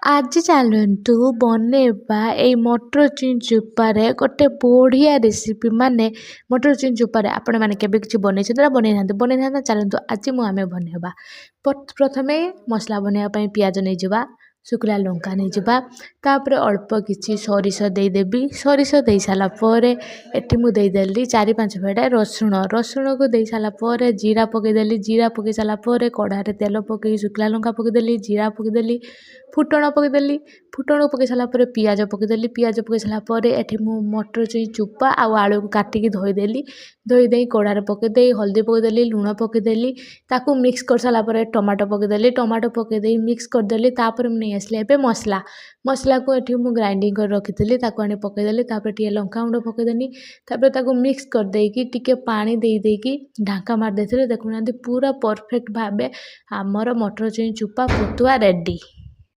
आज चलतु बनेबा एई मटर छुଇଁ चोपारे गोटे बढ़िया रेसिपी माने मटर छुଇଁ चोपारे आपण माने केबे किछि बनेइछन्ति ना बनेइ चलतु आज आमे बनेबा। प्रथमे मसला बनेबा पई पियाज नै जिबा शुखला लंका नै जिबा तापर अल्प किछि सरिष देदेबी सरिष देई साला परे एठी मु देदेली 4-5 फेड़ा रसुण को देई साला परे जीरा पकेदेली जीरा पके साला परे कढ़ारे तेल पके शुखला लंका पकेदेली जीरा पकेदेली फुटण पकेदेली फुटण पके साला परे पियाज पके साला परे एठी मु मटर छुଇଁ चोपा आउ आलू को काटिकी धोईदेली धोई देई कढ़ारे पकेदेई हल्दी पकेदेली लुण पकेदेली ताकू मिक्स कर साला परे टमाटो पकेदेई मिक्स करदेली तापर मु नहीं आसले एबे मसला को एठी मु ग्राइंडिंग कर रखिथिली ताकू आनी पकेदेली तापर टिके लंका गुंड पकेदेनी तापर ताकू मिक्स कर देकी टिके पानी देई देकी ढांका मार देथिले देखुनांती पूरा परफेक्ट भाबे हमर मटर छुଇଁ चोपा फुटुआ रेडी।